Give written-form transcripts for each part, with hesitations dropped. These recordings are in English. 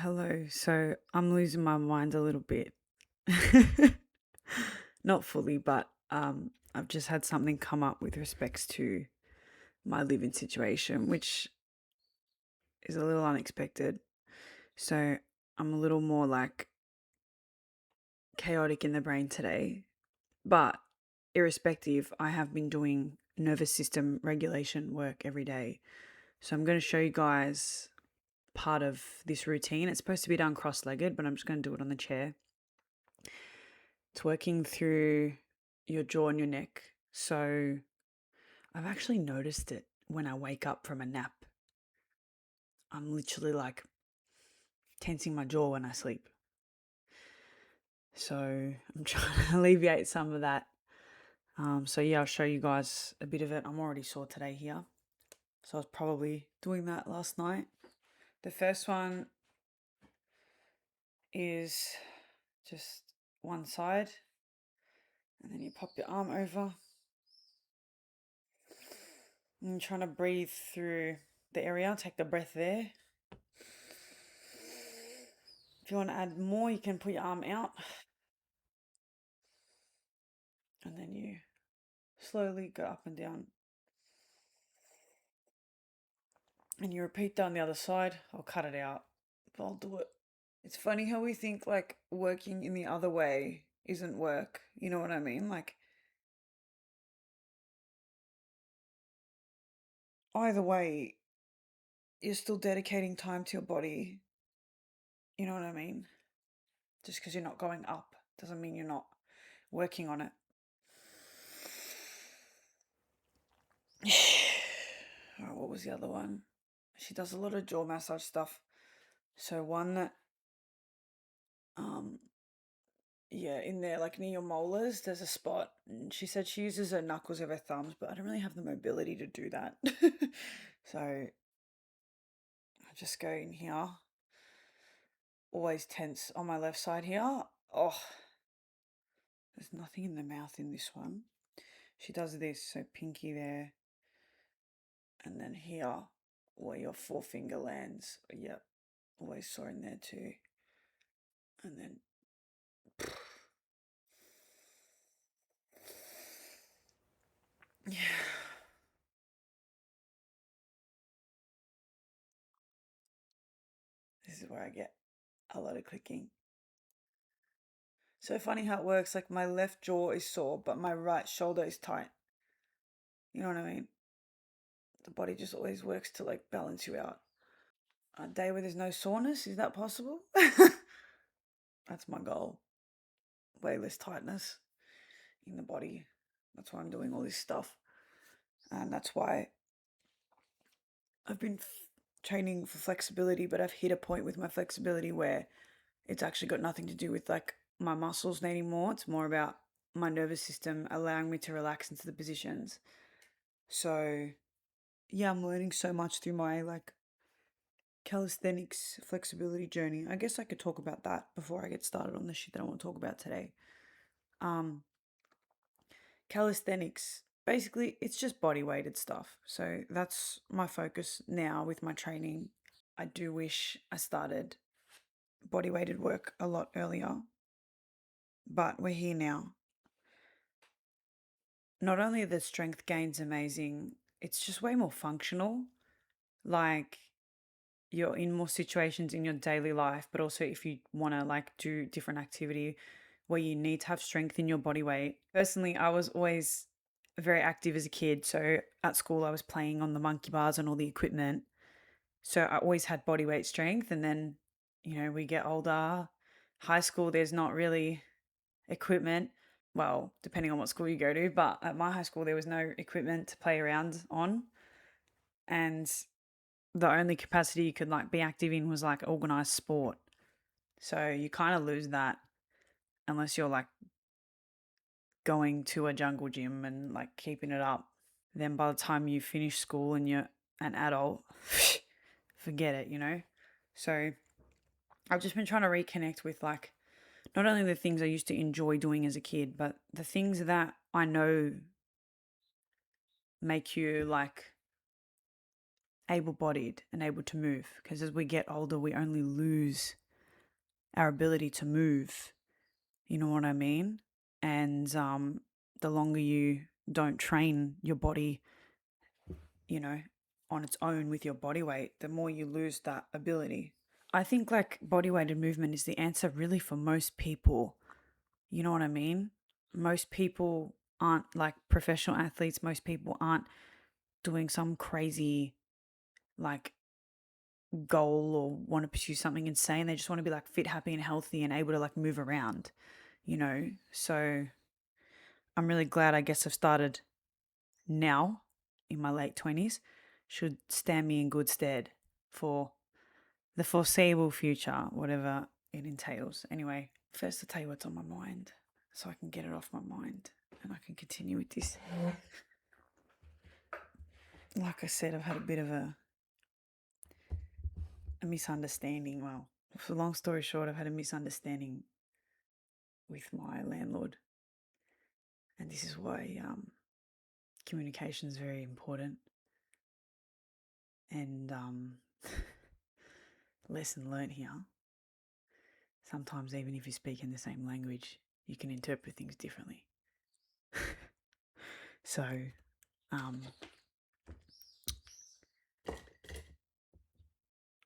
Hello. So I'm losing my mind a little bit. Not fully, but I've just had something come up with respects to my living situation, which is a little unexpected. So I'm a little more like chaotic in the brain today. But irrespective, I have been doing nervous system regulation work every day. So I'm going to show you guys part of this routine. It's supposed to be done cross legged, but I'm just going to do it on the chair. It's working through your jaw and your neck. So I've actually noticed it when I wake up from a nap. I'm literally like tensing my jaw when I sleep. So I'm trying to alleviate some of that. So yeah, I'll show you guys a bit of it. I'm already sore today here. So I was probably doing that last night. The first one is just one side. And then you pop your arm over. And you're trying to breathe through the area. Take the breath there. If you want to add more, you can put your arm out. And then you slowly go up and down. And you repeat that on the other side. I'll cut it out, but I'll do it. It's funny how we think like working in the other way isn't work. You know what I mean? Like either way, you're still dedicating time to your body. You know what I mean? Just because you're not going up doesn't mean you're not working on it. Alright, what was the other one? She does a lot of jaw massage stuff. So one that yeah, in there, like near your molars, there's a spot. And she said she uses her knuckles of her thumbs, but I don't really have the mobility to do that. So I just go in here. Always tense on my left side here. Oh, there's nothing in the mouth in this one. She does this, so pinky there. And then here, where your forefinger lands. Yep, always sore in there too. And then yeah. This is where I get a lot of clicking. So funny how it works. Like my left jaw is sore, but my right shoulder is tight. You know what I mean? The body just always works to like balance you out. A day where there's no soreness, is that possible? That's my goal. Way less tightness in the body. That's why I'm doing all this stuff. And that's why I've been training for flexibility, but I've hit a point with my flexibility where it's actually got nothing to do with like my muscles needing more. It's more about my nervous system allowing me to relax into the positions. So yeah, I'm learning so much through my like calisthenics flexibility journey. I guess I could talk about that before I get started on the shit that I want to talk about today. Um, Calisthenics, basically, it's just body weighted stuff. So that's my focus now with my training. I do wish I started body weighted work a lot earlier, but we're here now. Not only are the strength gains amazing, it's just way more functional. Like you're in more situations in your daily life, but also if you want to like do different activity where you need to have strength in your body weight. Personally, I was always very active as a kid. So at school, I was playing on the monkey bars and all the equipment. So I always had body weight strength. And then, we get older. High school, there's not really equipment. Well, depending on what school you go to, but at my high school, there was no equipment to play around on. And the only capacity you could like be active in was like organized sport. So you kind of lose that unless you're like going to a jungle gym and like keeping it up. Then by the time you finish school and you're an adult, forget it. So I've just been trying to reconnect with like not only the things I used to enjoy doing as a kid, but the things that I know make you like able bodied and able to move. Because as we get older, we only lose our ability to move. You know what I mean? And the longer you don't train your body, you know, on its own with your body weight, the more you lose that ability. I think like body weighted movement is the answer really for most people. You know what I mean? Most people aren't like professional athletes. Most people aren't doing some crazy like goal or want to pursue something insane. They just want to be like fit, happy, and healthy and able to like move around, you know? So I'm really glad I guess I've started now in my late 20s. Should stand me in good stead for the foreseeable future, whatever it entails. Anyway, first I'll tell you what's on my mind so I can get it off my mind and I can continue with this. Like I said, I've had a bit of a misunderstanding. Well, for long story short, I've had a misunderstanding with my landlord. And this is why communication is very important. And lesson learned here. Sometimes even if you speak in the same language, you can interpret things differently. So,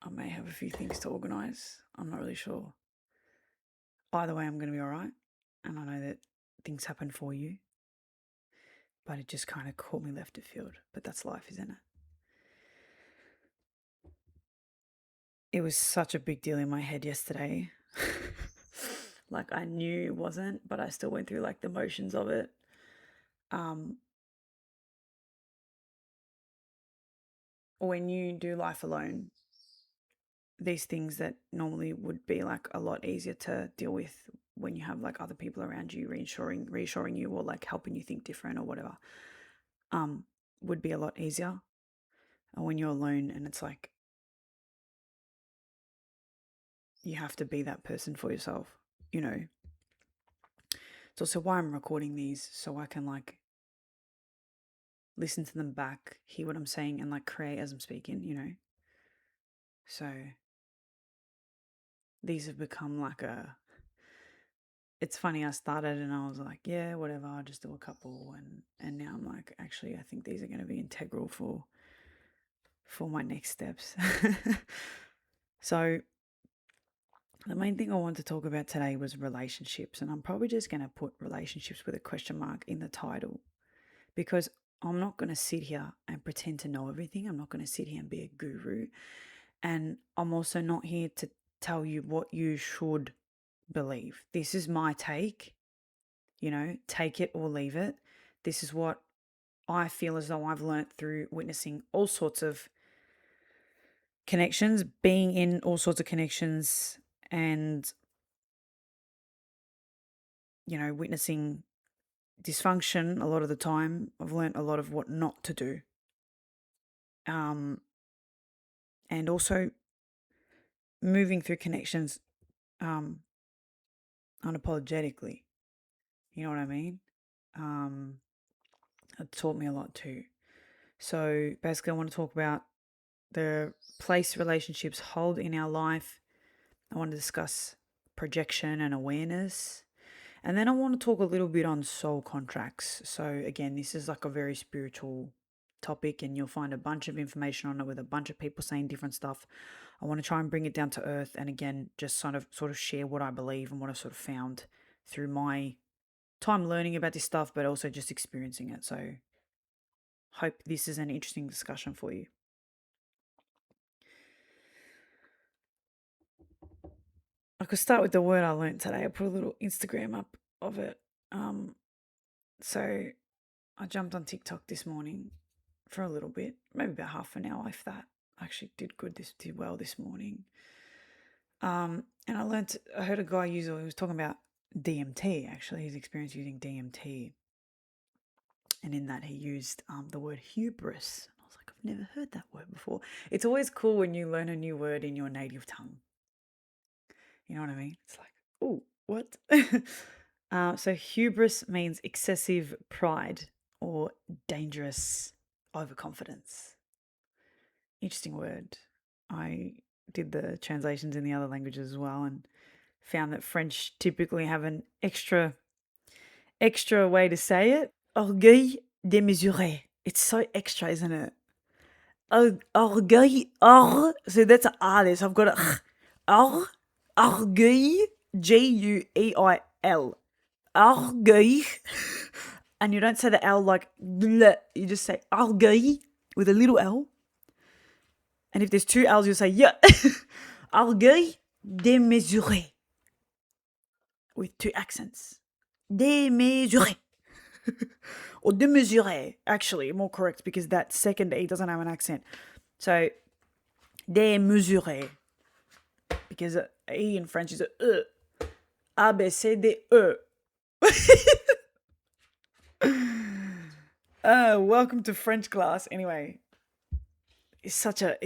I may have a few things to organise. I'm not really sure. Either way, I'm going to be all right. And I know that things happen for you. But it just kind of caught me left of field. But that's life, isn't it? It was such a big deal in my head yesterday. Like I knew it wasn't, but I still went through like the motions of it. When you do life alone, these things that normally would be like a lot easier to deal with when you have like other people around you reassuring you or like helping you think different or whatever, would be a lot easier. And when you're alone and it's like you have to be that person for yourself, you know. It's also why I'm recording these so I can like listen to them back, hear what I'm saying, and like create as I'm speaking, you know. So these have become like it's funny, I started and I was like, yeah, whatever, I'll just do a couple, and now I'm like, actually I think these are going to be integral for my next steps. So the main thing I wanted to talk about today was relationships, and I'm probably just going to put relationships with a question mark in the title because I'm not going to sit here and pretend to know everything. I'm not going to sit here and be a guru. And I'm also not here to tell you what you should believe. This is my take, you know, take it or leave it. This is what I feel as though I've learnt through witnessing all sorts of connections, being in all sorts of connections, and, you know, witnessing dysfunction a lot of the time. I've learnt a lot of what not to do. And also moving through connections unapologetically. You know what I mean? It taught me a lot too. So basically, I want to talk about the place relationships hold in our life. I want to discuss projection and awareness. And then I want to talk a little bit on soul contracts. So again, this is like a very spiritual topic and you'll find a bunch of information on it with a bunch of people saying different stuff. I want to try and bring it down to earth and again just sort of share what I believe and what I've sort of found through my time learning about this stuff, but also just experiencing it. So hope this is an interesting discussion for you. I could start with the word I learned today. I put a little Instagram up of it. So I jumped on TikTok this morning for a little bit, maybe about half an hour, if that. I actually did well this morning. And I heard a guy he was talking about DMT, actually, his experience using DMT. And in that he used the word hubris. And I was like, I've never heard that word before. It's always cool when you learn a new word in your native tongue. You know what I mean? It's like, oh, what? So hubris means excessive pride or dangerous overconfidence. interesting word. I did the translations in the other languages as well and found that French typically have an extra way to say it. Orgueil démesuré. It's so extra, isn't it? Orgueil, so that's an R there. So I've got a orgueil, Gueil, orgueil, and you don't say the L like bleh, you just say orgueil with a little L. And if there's two L's, you'll say yeah, orgueil démesuré with two accents, démesuré. Or démesuré, actually, more correct because that second E doesn't have an accent. So, démesuré. Because E in French is a E. A, B, C, D, E. Welcome to French class. Anyway, it's such a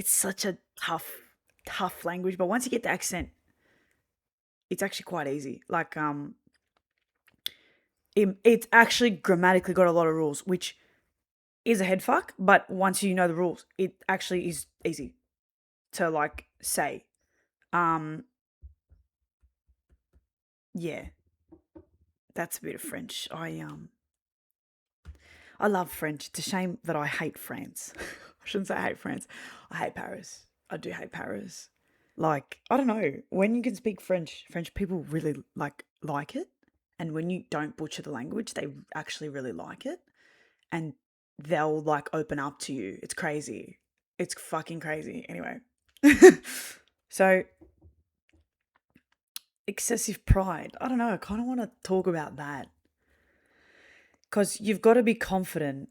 tough language. But once you get the accent, it's actually quite easy. Like, it's actually grammatically got a lot of rules, which is a head fuck, but once you know the rules, it actually is easy to like say. Yeah. That's a bit of French. I love French. It's a shame that I hate France. I shouldn't say I hate France. I hate Paris. I do hate Paris. Like, I don't know, when you can speak French people really like it. And when you don't butcher the language, they actually really like it. And they'll like open up to you. It's crazy. It's fucking crazy. Anyway. So, excessive pride. I don't know. I kind of want to talk about that. Because you've got to be confident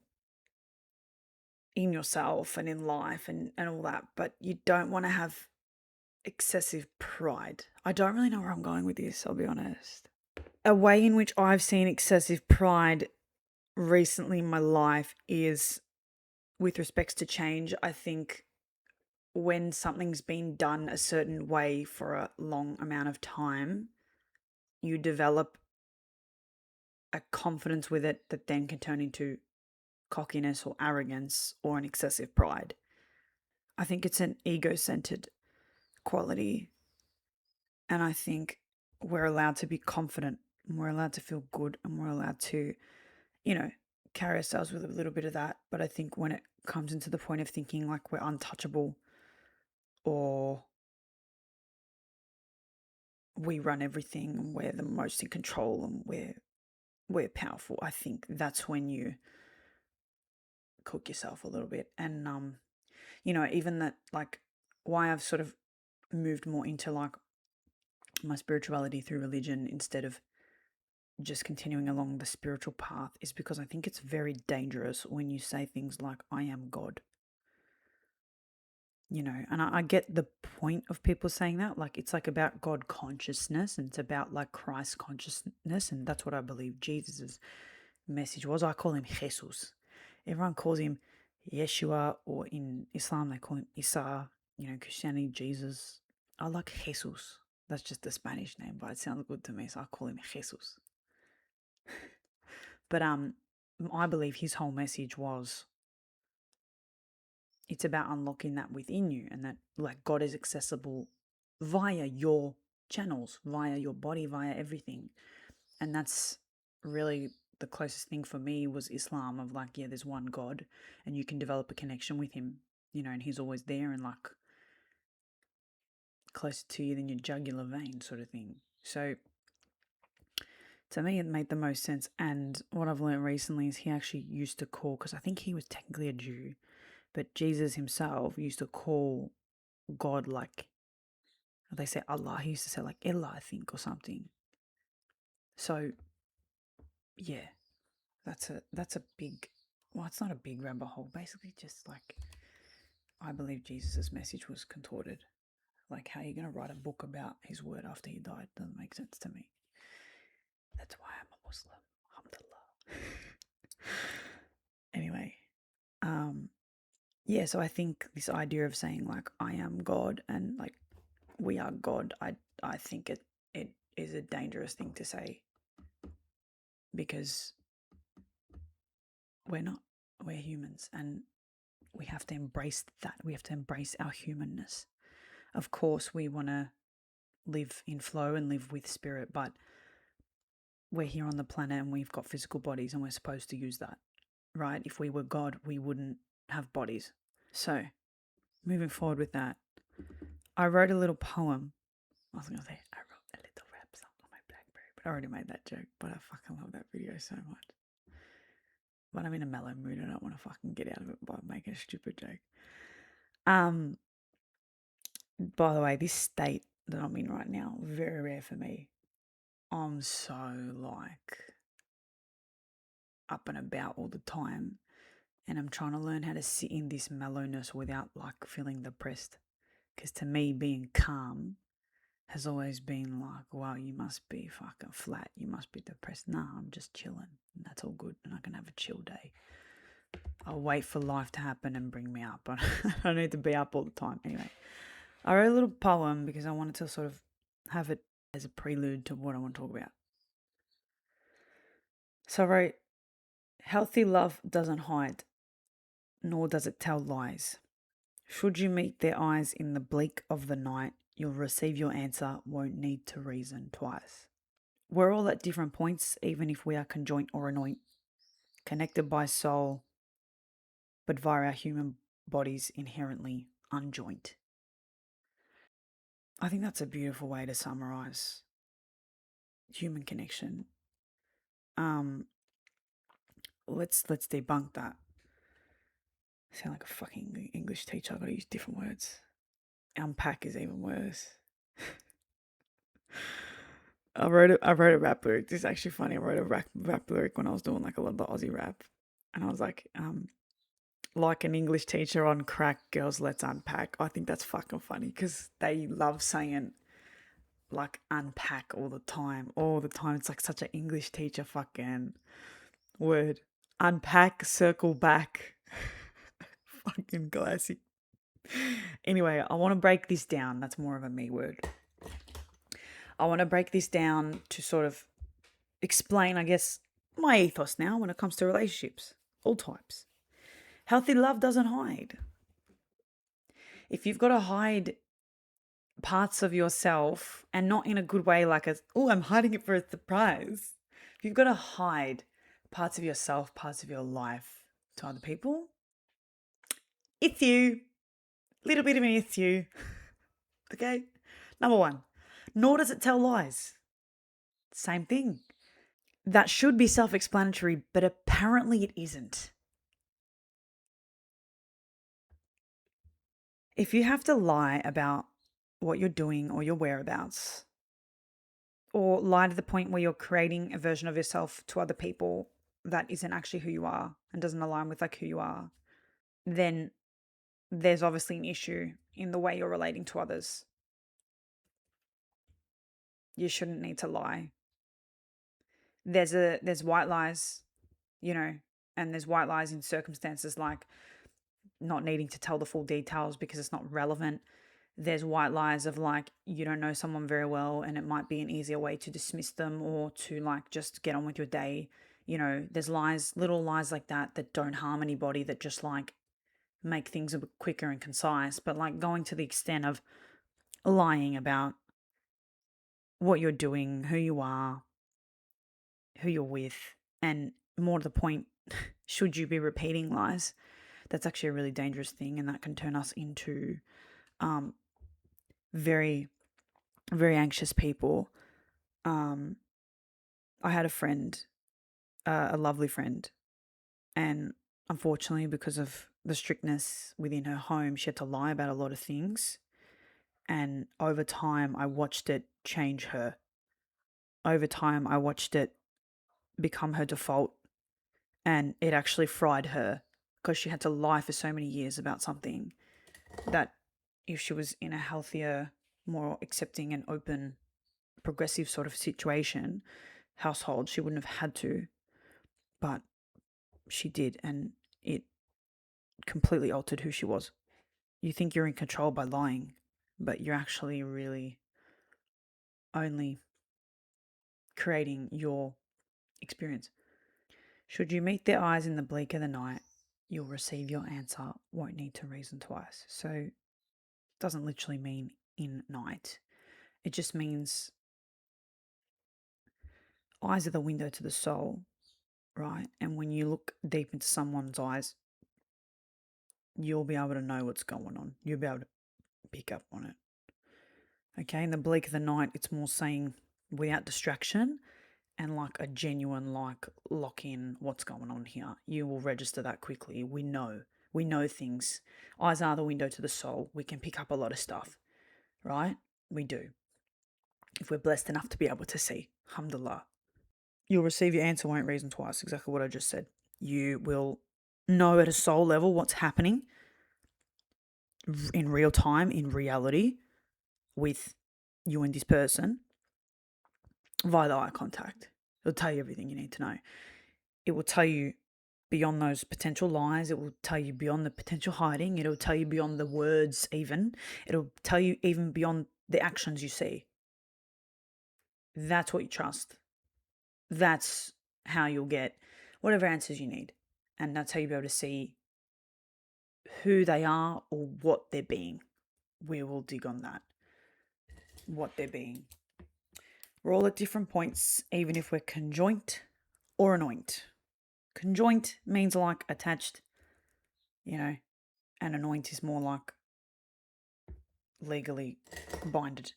in yourself and in life and all that. But you don't want to have excessive pride. I don't really know where I'm going with this, I'll be honest. A way in which I've seen excessive pride recently in my life is with respects to change. I think when something's been done a certain way for a long amount of time, you develop a confidence with it that then can turn into cockiness or arrogance or an excessive pride. I think it's an ego-centered quality. And I think we're allowed to be confident and we're allowed to feel good and we're allowed to, carry ourselves with a little bit of that. But I think when it comes into the point of thinking like we're untouchable or we run everything and we're the most in control and we're powerful, I think that's when you cook yourself a little bit. And even that, like, why I've sort of moved more into like my spirituality through religion instead of just continuing along the spiritual path is because I think it's very dangerous when you say things like, I am God. And I get the point of people saying that. Like, it's like about God consciousness and it's about like Christ consciousness. And that's what I believe Jesus's message was. I call him Jesus. Everyone calls him Yeshua, or in Islam, they call him Isa, Christianity, Jesus. I like Jesus. That's just the Spanish name, but it sounds good to me. So I call him Jesus. But I believe his whole message was it's about unlocking that within you, and that like God is accessible via your channels, via your body, via everything. And that's really the closest thing for me was Islam, of like, yeah, there's one God and you can develop a connection with him, and he's always there and like closer to you than your jugular vein sort of thing. So to me, it made the most sense. And what I've learned recently is he actually used to call, because I think he was technically a Jew, but Jesus himself used to call God like, they say Allah, he used to say like Allah, I think, or something. So, yeah, that's a big, well, it's not a big rabbit hole. Basically, just like, I believe Jesus's message was contorted. Like, how are you going to write a book about his word after he died? Doesn't make sense to me. That's why I'm a Muslim. Alhamdulillah. Anyway, yeah, so I think this idea of saying like I am God and like we are God, I think it is a dangerous thing to say, because we're not. We're humans, and we have to embrace that. We have to embrace our humanness. Of course, we want to live in flow and live with spirit, but we're here on the planet and we've got physical bodies and we're supposed to use that, right? If we were God, we wouldn't have bodies. So, moving forward with that, I wrote a little poem. I was going to say, I wrote a little rap song on my Blackberry, but I already made that joke. But I fucking love that video so much. But I'm in a mellow mood. I don't want to fucking get out of it by making a stupid joke. By the way, this state that I'm in right now, very rare for me. I'm so like up and about all the time. And I'm trying to learn how to sit in this mellowness without like feeling depressed. Because to me, being calm has always been like, wow, you must be fucking flat. You must be depressed. Nah, I'm just chilling. And that's all good. And I can have a chill day. I'll wait for life to happen and bring me up. I don't need to be up all the time. Anyway, I wrote a little poem because I wanted to sort of have it as a prelude to what I want to talk about. So I wrote, healthy love doesn't hide, nor does it tell lies. Should you meet their eyes in the bleak of the night, you'll receive your answer, won't need to reason twice. We're all at different points, even if we are conjoint or anoint, connected by soul, but via our human bodies inherently unjoint. I think that's a beautiful way to summarize human connection. Let's debunk that. I sound like a fucking English teacher. I've got to use different words. Unpack is even worse. I wrote a rap lyric. This is actually funny. I wrote a rap lyric when I was doing like a lot of the Aussie rap, and I was like an English teacher on crack, girls, let's unpack. I think that's fucking funny because they love saying like unpack all the time. It's like such an English teacher fucking word. Unpack, circle back. Fucking classic. Anyway, I want to break this down. That's more of a me word. I want to break this down to sort of explain, I guess, my ethos now when it comes to relationships, all types. Healthy love doesn't hide. If you've got to hide parts of yourself and not in a good way, like I'm hiding it for a surprise. If you've got to hide parts of yourself, parts of your life to other people, it's you. Little bit of me, it's you. Okay? Number one, nor does it tell lies. Same thing. That should be self-explanatory, but apparently it isn't. If you have to lie about what you're doing or your whereabouts, or lie to the point where you're creating a version of yourself to other people that isn't actually who you are and doesn't align with like who you are, then there's obviously an issue in the way you're relating to others. You shouldn't need to lie. There's white lies, and there's white lies in circumstances like not needing to tell the full details because it's not relevant. There's white lies of like you don't know someone very well and it might be an easier way to dismiss them or to like just get on with your day. There's lies, little lies like that don't harm anybody, that just like make things a bit quicker and concise, but like going to the extent of lying about what you're doing, who you are, who you're with, and more to the point, should you be repeating lies? That's actually a really dangerous thing, and that can turn us into very, very anxious people. I had a friend, a lovely friend, and unfortunately, because of the strictness within her home, she had to lie about a lot of things. And over time, I watched it change her. Over time, I watched it become her default, and it actually fried her because she had to lie for so many years about something that if she was in a healthier, more accepting and open, progressive sort of situation, household, she wouldn't have had to, but she did, and it completely altered who she was. You think you're in control by lying, but you're actually really only creating your experience. Should you meet their eyes in the bleak of the night, you'll receive your answer, won't need to reason twice. So it doesn't literally mean in night. It just means eyes are the window to the soul, right? And when you look deep into someone's eyes, you'll be able to know what's going on. You'll be able to pick up on it. Okay, in the bleak of the night, it's more saying without distraction and like a genuine like lock in what's going on here. You will register that quickly. We know things. Eyes are the window to the soul. We can pick up a lot of stuff, right? We do. If we're blessed enough to be able to see. Alhamdulillah. You'll receive your answer, won't reason twice. Exactly what I just said. You will know at a soul level what's happening in real time, in reality, with you and this person via the eye contact. It'll tell you everything you need to know. It will tell you beyond those potential lies. It will tell you beyond the potential hiding. It'll tell you beyond the words even. It'll tell you even beyond the actions you see. That's what you trust. That's how you'll get whatever answers you need. And that's how you'll be able to see who they are or what they're being. We will dig on that. What they're being. We're all at different points, even if we're conjoint or anoint. Conjoint means like attached, and anoint is more like legally binded.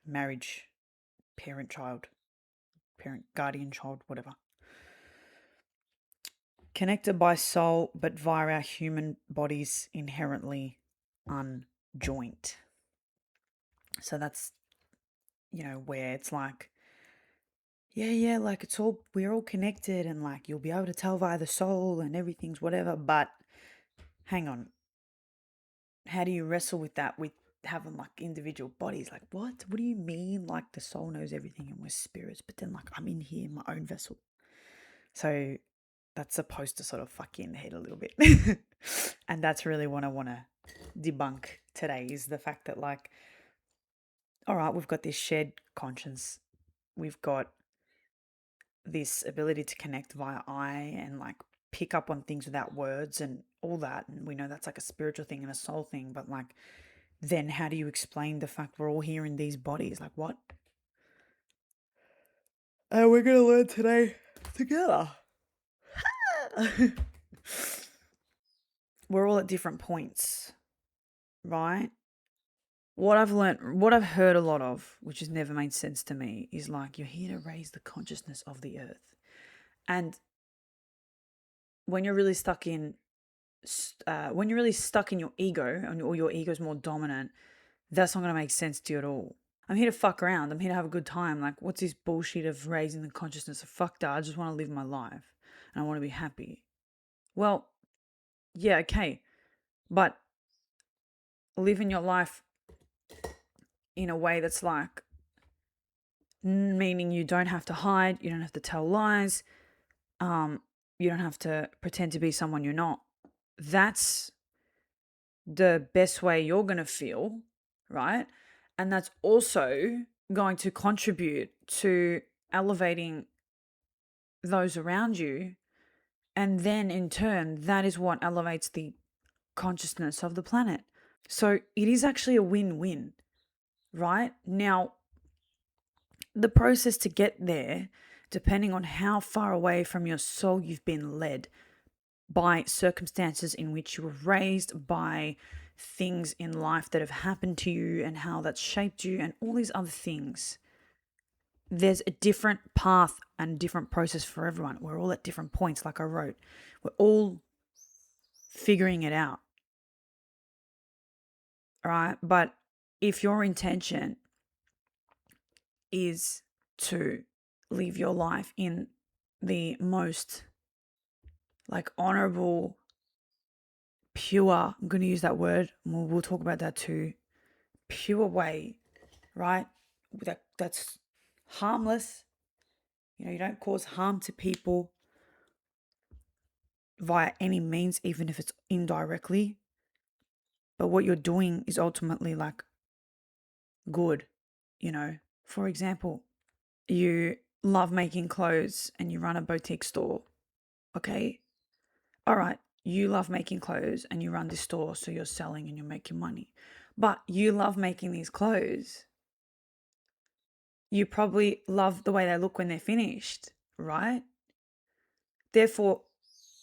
Marriage, parent, child, parent, guardian, child, whatever. Connected by soul, but via our human bodies inherently unjoint. So that's, where it's like, yeah, like we're all connected and like you'll be able to tell via the soul and everything's whatever, but hang on. How do you wrestle with that with having like individual bodies? Like, what? What do you mean? Like the soul knows everything and we're spirits, but then like I'm in here in my own vessel. So that's supposed to sort of fuck you in the head a little bit. And that's really what I want to debunk today is the fact that like, all right, we've got this shared conscience. We've got this ability to connect via eye and like pick up on things without words and all that. And we know that's like a spiritual thing and a soul thing, but like, then how do you explain the fact we're all here in these bodies? Like what? And we're going to learn today together. We're all at different points, right? What I've learned, what I've heard a lot of, which has never made sense to me, is like you're here to raise the consciousness of the earth. And when you're really stuck in your ego, or your ego's more dominant, that's not going to make sense to you at all. I'm here to fuck around. I'm here to have a good time. Like, what's this bullshit of raising the consciousness of fuck that? I just want to live my life and I want to be happy. Well, yeah, okay. But living your life in a way that's like, meaning you don't have to hide, you don't have to tell lies, you don't have to pretend to be someone you're not. That's the best way you're going to feel, right? And that's also going to contribute to elevating those around you. And then in turn, that is what elevates the consciousness of the planet. So it is actually a win-win, right? Now, the process to get there, depending on how far away from your soul you've been led by circumstances in which you were raised, by things in life that have happened to you and how that's shaped you and all these other things. There's a different path and different process for everyone. We're all at different points, like I wrote. We're all figuring it out. All right. But if your intention is to live your life in the most like honorable, pure, I'm going to use that word, we'll talk about that too, pure way, right? That's harmless. You don't cause harm to people via any means, even if it's indirectly. But what you're doing is ultimately like good, For example, you love making clothes and you run a boutique store, okay? All right, you love making clothes and you run this store, so you're selling and you're making money. But you love making these clothes. You probably love the way they look when they're finished, right? Therefore,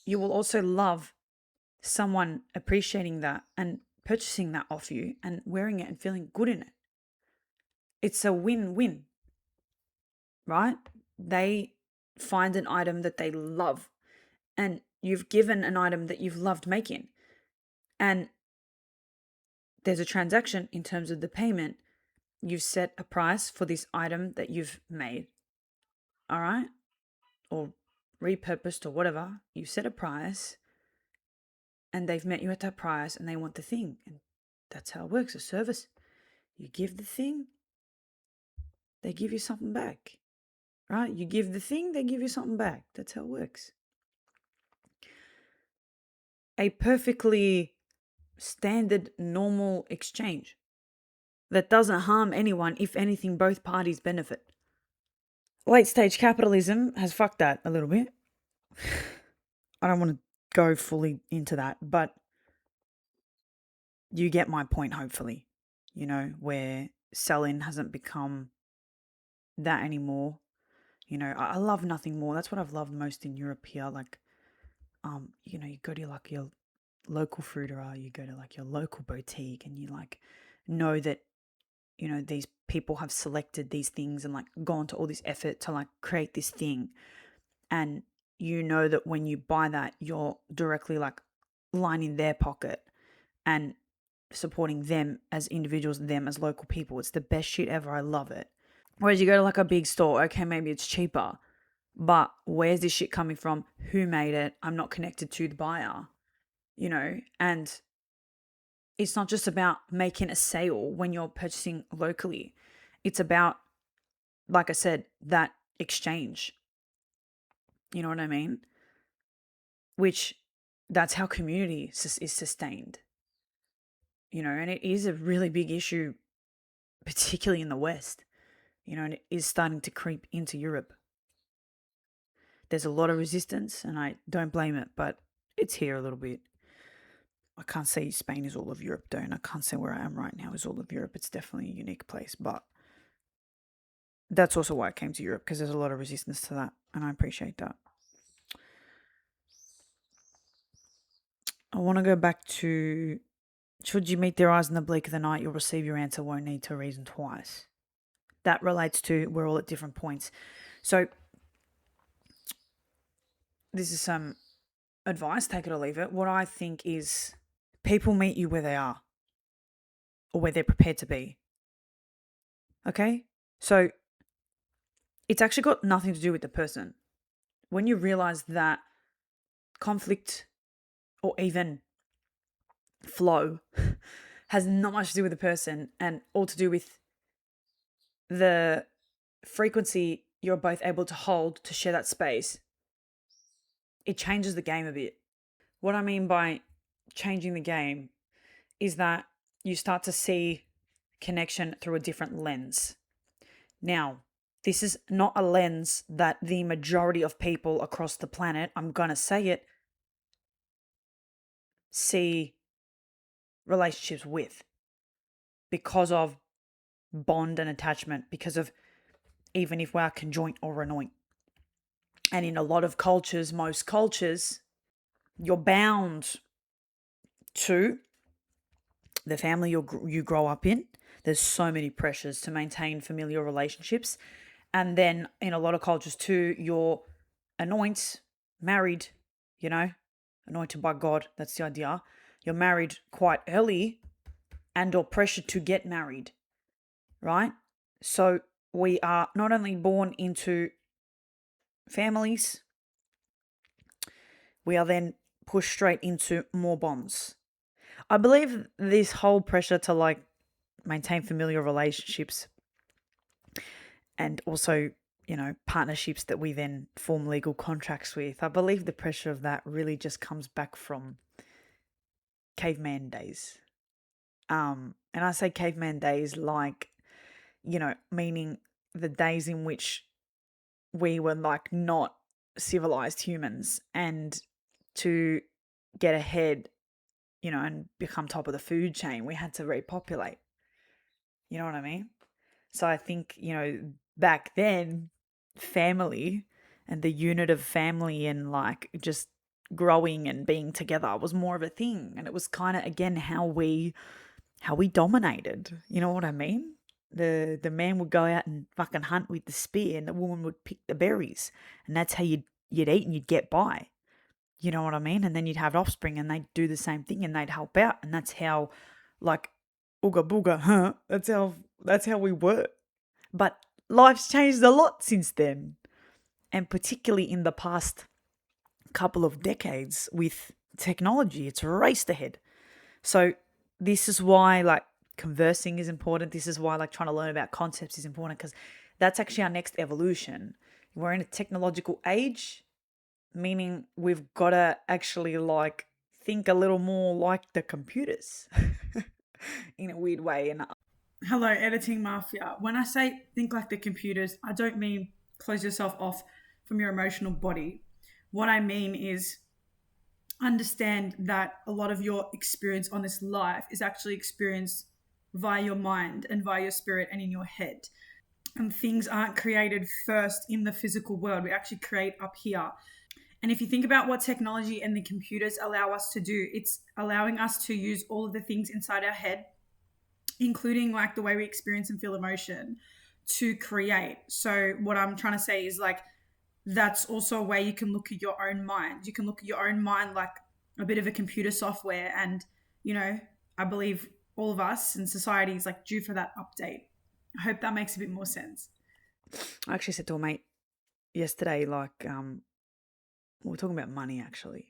you will also love someone appreciating that and purchasing that off you and wearing it and feeling good in it. It's a win win, right? They find an item that they love, and you've given an item that you've loved making. And there's a transaction in terms of the payment. You've set a price for this item that you've made, all right? Or repurposed or whatever. You set a price and they've met you at that price and they want the thing. And that's how it works, a service. You give the thing, they give you something back, right? You give the thing, they give you something back. That's how it works. A perfectly standard, normal exchange that doesn't harm anyone. If anything, both parties benefit. Late stage capitalism has fucked that a little bit. I don't want to go fully into that, but you get my point, hopefully, where selling hasn't become that anymore. I love nothing more. That's what I've loved most in Europe here. Like, you go to like your local fruiterer, you go to like your local boutique, and you like know that, these people have selected these things and like gone to all this effort to like create this thing. And you know that when you buy that, you're directly like lining their pocket and supporting them as individuals, them as local people. It's the best shit ever. I love it. Whereas you go to like a big store, okay, maybe it's cheaper, but where's this shit coming from? Who made it? I'm not connected to the buyer, and it's not just about making a sale when you're purchasing locally. It's about, like I said, that exchange. You know what I mean? Which that's how community is sustained, and it is a really big issue, particularly in the West, and it is starting to creep into Europe. There's a lot of resistance, and I don't blame it, but it's here a little bit. I can't say Spain is all of Europe, though, and I can't say where I am right now is all of Europe. It's definitely a unique place, but that's also why I came to Europe, because there's a lot of resistance to that, and I appreciate that. I want to go back to, should you meet their eyes in the bleak of the night, you'll receive your answer, won't need to reason twice. That relates to we're all at different points. So this is some advice, take it or leave it. What I think is people meet you where they are or where they're prepared to be. Okay? So it's actually got nothing to do with the person. When you realize that conflict or even flow has not much to do with the person and all to do with the frequency you're both able to hold to share that space, it changes the game a bit. What I mean by changing the game is that you start to see connection through a different lens. Now, this is not a lens that the majority of people across the planet, I'm going to say it, see relationships with because of bond and attachment, because of even if we are conjoint or anoint. And in a lot of cultures, most cultures, you're bound to the family you grow up in. There's so many pressures to maintain familial relationships. And then in a lot of cultures too, you're married, anointed by God. That's the idea. You're married quite early and or pressured to get married, right? So we are not only born into families, we are then pushed straight into more bonds. I believe this whole pressure to like maintain familiar relationships and also, partnerships that we then form legal contracts with, I believe the pressure of that really just comes back from caveman days. And I say caveman days like, meaning the days in which we were like not civilized humans, and to get ahead, and become top of the food chain. We had to repopulate. You know what I mean? So I think, back then, family and the unit of family and like just growing and being together was more of a thing. And it was kind of, again, how we dominated. You know what I mean? The man would go out and fucking hunt with the spear, and the woman would pick the berries, and that's how you'd eat and you'd get by. You know what I mean? And then you'd have offspring, and they'd do the same thing, and they'd help out, and that's how, like, ooga booga, huh? That's how we were. But life's changed a lot since then, and particularly in the past couple of decades with technology, it's raced ahead. So this is why like conversing is important. This is why like trying to learn about concepts is important, because that's actually our next evolution. We're in a technological age, meaning we've got to actually like think a little more like the computers in a weird way. And hello, editing mafia. When I say think like the computers, I don't mean close yourself off from your emotional body. What I mean is understand that a lot of your experience on this life is actually experienced via your mind and via your spirit and in your head. And things aren't created first in the physical world. We actually create up here. And if you think about what technology and the computers allow us to do, it's allowing us to use all of the things inside our head, including like the way we experience and feel emotion, to create. So what I'm trying to say is like, that's also a way you can look at your own mind. You can look at your own mind like a bit of a computer software. And, I believe all of us and society is like due for that update. I hope that makes a bit more sense. I actually said to a mate yesterday, like, we were talking about money actually,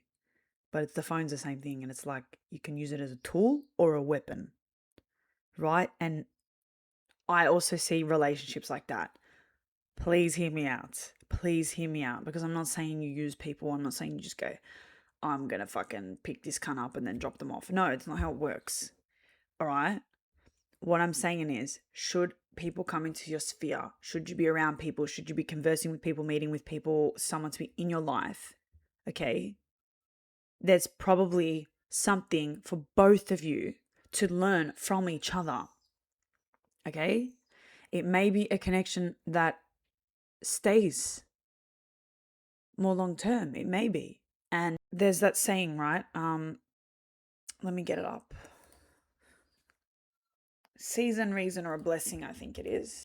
but the phone's the same thing. And it's like you can use it as a tool or a weapon, right? And I also see relationships like that. Please hear me out. Please hear me out, because I'm not saying you use people. I'm not saying you just go, I'm going to fucking pick this cunt up and then drop them off. No, it's not how it works. All right? What I'm saying is, should people come into your sphere? Should you be around people? Should you be conversing with people, meeting with people, someone to be in your life? Okay? There's probably something for both of you to learn from each other. Okay? It may be a connection that stays more long term. It may be. And there's that saying, right? Let me get it up. Season, reason, or a blessing, I think it is.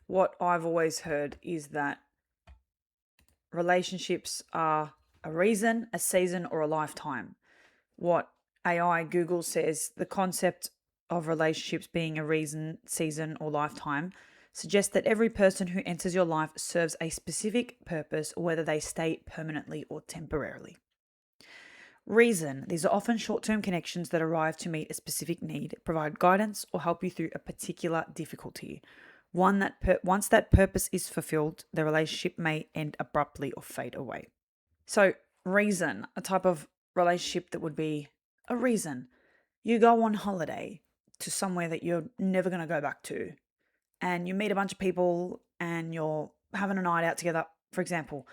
What I've always heard is that relationships are a reason, a season, or a lifetime. What AI Google says, the concept of relationships being a reason, season, or lifetime suggests that every person who enters your life serves a specific purpose, whether they stay permanently or temporarily. Reason, these are often short-term connections that arrive to meet a specific need, provide guidance, or help you through a particular difficulty. Once that purpose is fulfilled, the relationship may end abruptly or fade away. So, reason, a type of relationship that would be a reason. You go on holiday to somewhere that you're never going to go back to, and you meet a bunch of people and you're having a night out together. For example,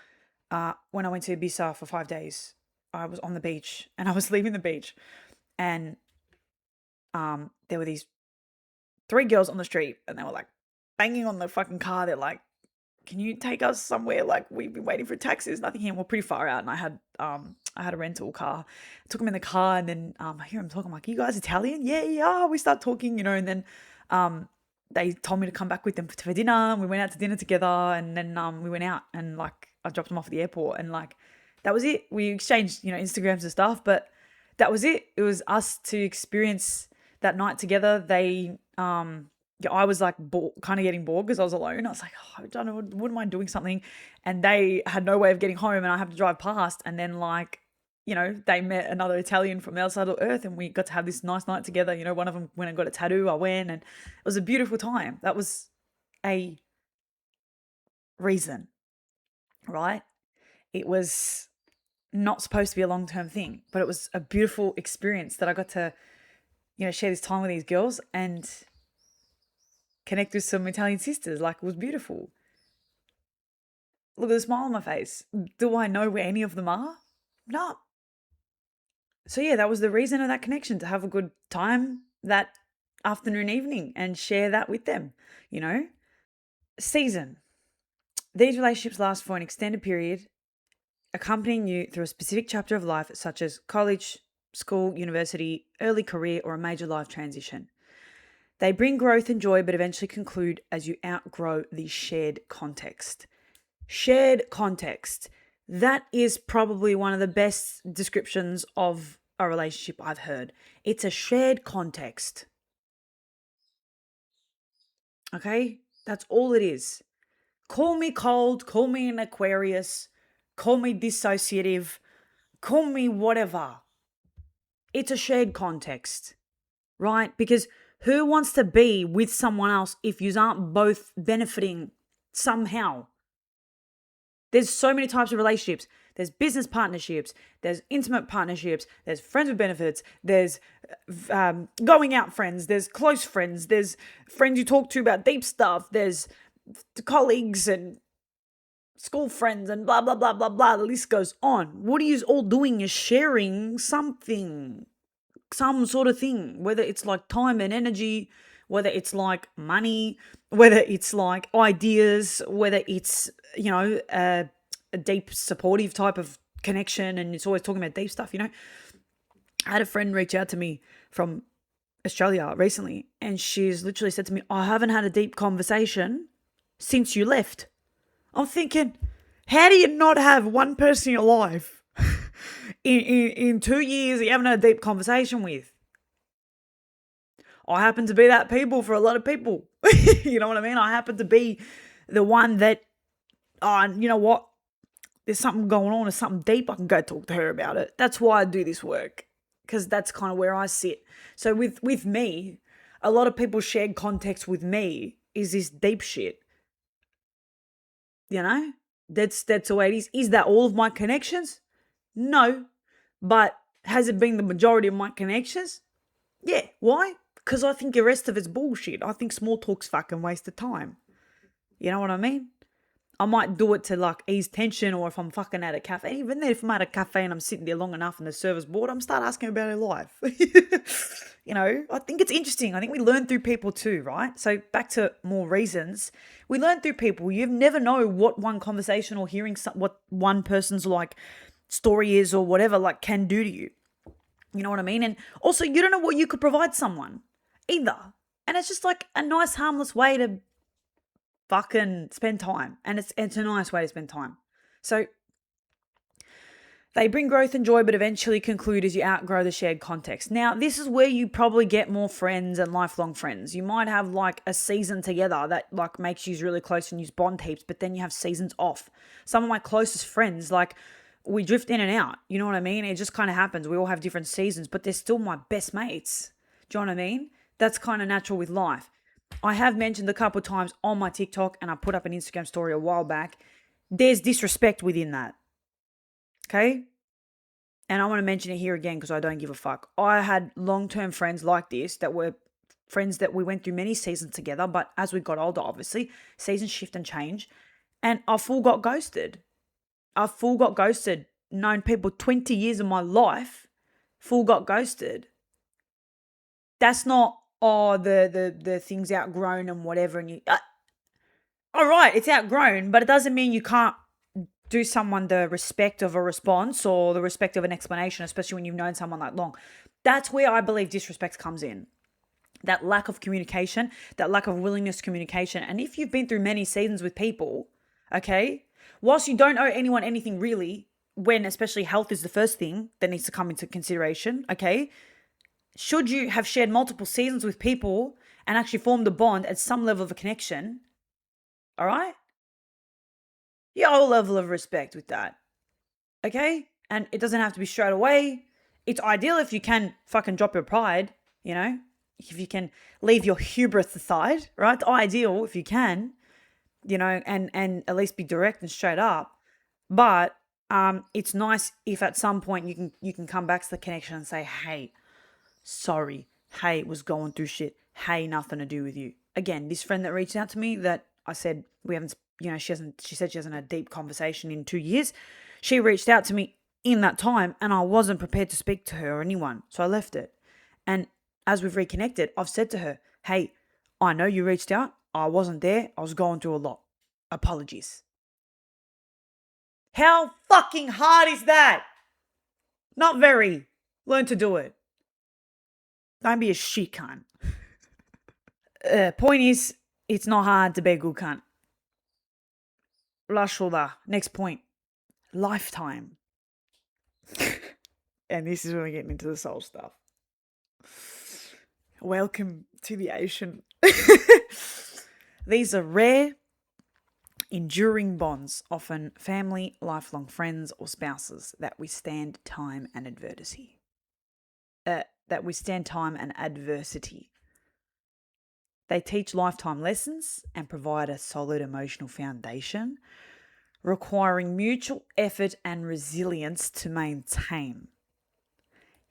when I went to Ibiza for 5 days, I was on the beach and I was leaving the beach, and there were these three girls on the street, and they were like banging on the fucking car. They're like, "Can you take us somewhere? Like, we've been waiting for taxis, nothing here." And we're pretty far out, and I had a rental car. I took them in the car, and then I hear them talking. I'm like, "You guys Italian?" Yeah, yeah. We start talking, and then they told me to come back with them for dinner. And we went out to dinner together, and then we went out, and like I dropped them off at the airport, and like that was it. We exchanged, Instagrams and stuff, but that was it. It was us to experience that night together. Yeah, I was like kind of getting bored because I was alone. I was like, oh, I don't know, wouldn't mind doing something. And they had no way of getting home, and I have to drive past. And then like, they met another Italian from the other side of Earth, and we got to have this nice night together. One of them went and got a tattoo. I went, and it was a beautiful time. That was a reason, right? It was not supposed to be a long-term thing, but it was a beautiful experience that I got to, share this time with these girls and connect with some Italian sisters. Like, it was beautiful. Look at the smile on my face. Do I know where any of them are? No. So yeah, that was the reason of that connection, to have a good time that afternoon, evening, and share that with them, you know? Season. These relationships last for an extended period, accompanying you through a specific chapter of life, such as college, school, university, early career, or a major life transition. They bring growth and joy, but eventually conclude as you outgrow the shared context. Shared context. That is probably one of the best descriptions of a relationship I've heard. It's a shared context. Okay? That's all it is. Call me cold, call me an Aquarius, call me dissociative, call me whatever. It's a shared context, right? Because who wants to be with someone else if you aren't both benefiting somehow? There's so many types of relationships. There's business partnerships, there's intimate partnerships, there's friends with benefits, there's going out friends, there's close friends, there's friends you talk to about deep stuff, there's colleagues and school friends and blah, blah, blah, blah, blah. The list goes on. What are you all doing is sharing something, some sort of thing, whether it's like time and energy, whether it's like money, whether it's like ideas, whether it's, a deep supportive type of connection. And it's always talking about deep stuff, I had a friend reach out to me from Australia recently, and she's literally said to me, I haven't had a deep conversation since you left. I'm thinking, how do you not have one person in your life in 2 years you haven't had a deep conversation with? I happen to be that people for a lot of people. You know what I mean? I happen to be the one that, you know what? There's something going on, there's something deep, I can go talk to her about it. That's why I do this work, because that's kind of where I sit. So with me, a lot of people shared context with me is this deep shit. That's the way it is. Is that all of my connections? No. But has it been the majority of my connections? Yeah. Why? Because I think the rest of it's bullshit. I think small talk's fucking waste of time. You know what I mean? I might do it to like ease tension, or if I'm fucking at a cafe. Even then, if I'm at a cafe and I'm sitting there long enough and the server's bored, I'm start asking about her life. I think it's interesting. I think we learn through people too, right? So back to more reasons. We learn through people. You never know what one conversation or hearing what one person's like story is or whatever like can do to you. You know what I mean? And also, you don't know what you could provide someone either. And it's just like a nice, harmless way to fucking spend time. And it's a nice way to spend time. So they bring growth and joy, but eventually conclude as you outgrow the shared context. Now, this is where you probably get more friends and lifelong friends. You might have like a season together that like makes you really close and you bond heaps, but then you have seasons off. Some of my closest friends, like we drift in and out. You know what I mean? It just kind of happens. We all have different seasons, but they're still my best mates. Do you know what I mean? That's kind of natural with life. I have mentioned a couple of times on my TikTok, and I put up an Instagram story a while back. There's disrespect within that. Okay? And I want to mention it here again because I don't give a fuck. I had long-term friends like this that were friends that we went through many seasons together, but as we got older, obviously, seasons shift and change. And I full got ghosted. Known people 20 years of my life, full got ghosted. That's not, the thing's outgrown and whatever. And you, all right, it's outgrown, but it doesn't mean you can't do someone the respect of a response or the respect of an explanation, especially when you've known someone that long. That's where I believe disrespect comes in. That lack of communication, that lack of willingness to communication. And if you've been through many seasons with people, okay, whilst you don't owe anyone anything really, when especially health is the first thing that needs to come into consideration, okay, should you have shared multiple seasons with people and actually formed a bond at some level of a connection, all right, you owe a level of respect with that. Okay? And it doesn't have to be straight away. It's ideal if you can fucking drop your pride, if you can leave your hubris aside, right? It's ideal if you can, and at least be direct and straight up. But it's nice if at some point you can come back to the connection and say, hey, sorry. Hey, was going through shit. Hey, nothing to do with you. Again, this friend that reached out to me that I said we haven't, she said she hasn't had a deep conversation in 2 years. She reached out to me in that time, and I wasn't prepared to speak to her or anyone. So I left it. And as we've reconnected, I've said to her, hey, I know you reached out. I wasn't there. I was going through a lot. Apologies. How fucking hard is that? Not very. Learn to do it. Don't be a shit cunt. Point is, it's not hard to be a good cunt. Lashoda. Next point. Lifetime. And this is when we're getting into the soul stuff. Welcome to the ocean. These are rare, enduring bonds, often family, lifelong friends, or spouses that withstand time and adversity. They teach lifetime lessons and provide a solid emotional foundation, requiring mutual effort and resilience to maintain.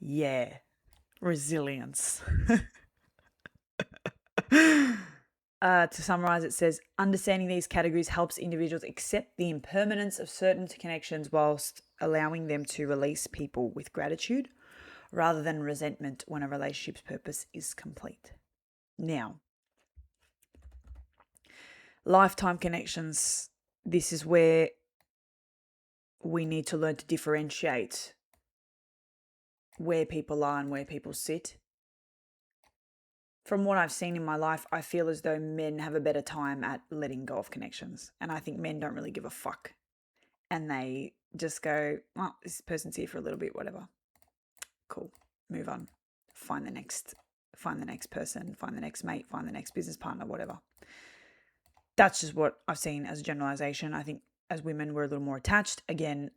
Yeah, resilience. To summarize, it says, understanding these categories helps individuals accept the impermanence of certain connections whilst allowing them to release people with gratitude rather than resentment when a relationship's purpose is complete. Now, lifetime connections, this is where we need to learn to differentiate where people are and where people sit. From what I've seen in my life, I feel as though men have a better time at letting go of connections. And I think men don't really give a fuck. And they just go, well, this person's here for a little bit, whatever. Cool. Move on. Find the next person, find the next mate, find the next business partner, whatever. That's just what I've seen as a generalization. I think as women, we're a little more attached. Again,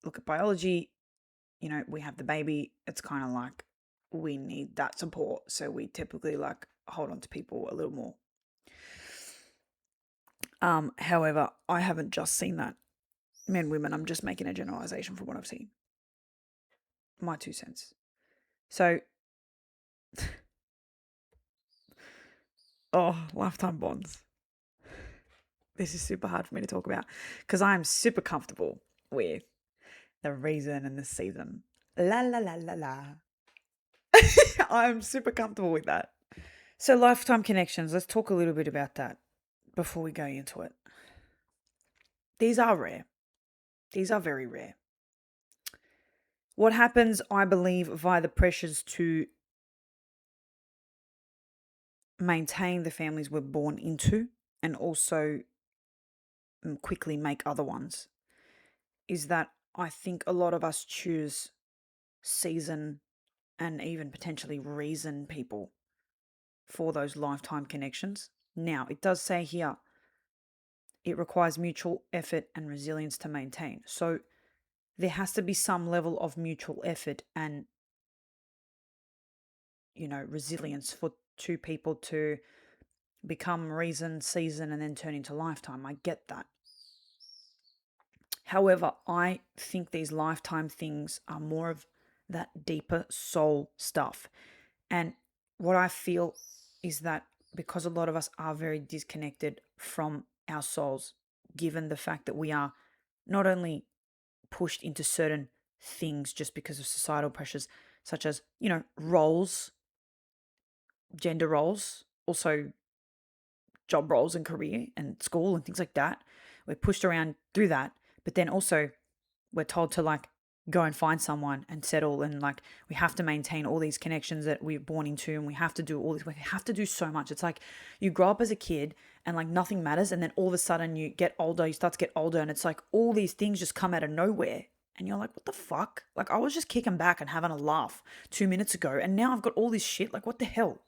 look at biology. You know, we have the baby. It's kind of like we need that support. So we typically like hold on to people a little more. However, I haven't just seen that. Men, women, I'm just making a generalization from what I've seen. My 2 cents. So, lifetime bonds. This is super hard for me to talk about because I'm super comfortable with the reason and the season. La la la la la. I'm super comfortable with that. So lifetime connections, let's talk a little bit about that before we go into it. These are rare. These are very rare. What happens, I believe, via the pressures to maintain the families we're born into and also quickly make other ones, is that I think a lot of us choose season and even potentially reason people for those lifetime connections. Now, it does say here, it requires mutual effort and resilience to maintain. So there has to be some level of mutual effort and, resilience for two people to become reason, season, and then turn into lifetime. I get that. However, I think these lifetime things are more of that deeper soul stuff. And what I feel is that because a lot of us are very disconnected from our souls, given the fact that we are not only pushed into certain things just because of societal pressures, such as, roles, gender roles, also job roles and career and school and things like that. We're pushed around through that. But then also we're told to go and find someone and settle, and we have to maintain all these connections that we're born into, and we have to do all this. We have to do so much. It's like you grow up as a kid and nothing matters, and then all of a sudden you get older, you start to get older, and it's like all these things just come out of nowhere. And you're like, what the fuck? I was just kicking back and having a laugh 2 minutes ago, and now I've got all this shit. What the hell?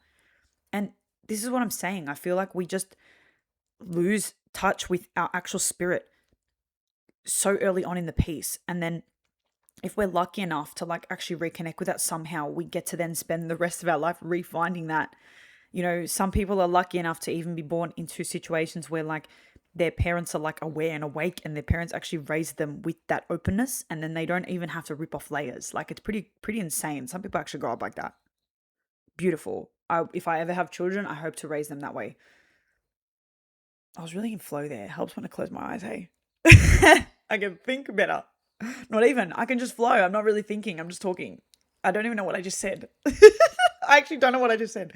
And this is what I'm saying. I feel like we just lose touch with our actual spirit so early on in the piece. And then if we're lucky enough to actually reconnect with that somehow, we get to then spend the rest of our life refinding that. Some people are lucky enough to even be born into situations where their parents are aware and awake, and their parents actually raise them with that openness, and then they don't even have to rip off layers. It's pretty insane. Some people actually grow up like that. Beautiful. If I ever have children, I hope to raise them that way. I was really in flow there. Helps when I close my eyes, hey? I can think better. Not even. I can just flow. I'm not really thinking. I'm just talking. I don't even know what I just said. I actually don't know what I just said.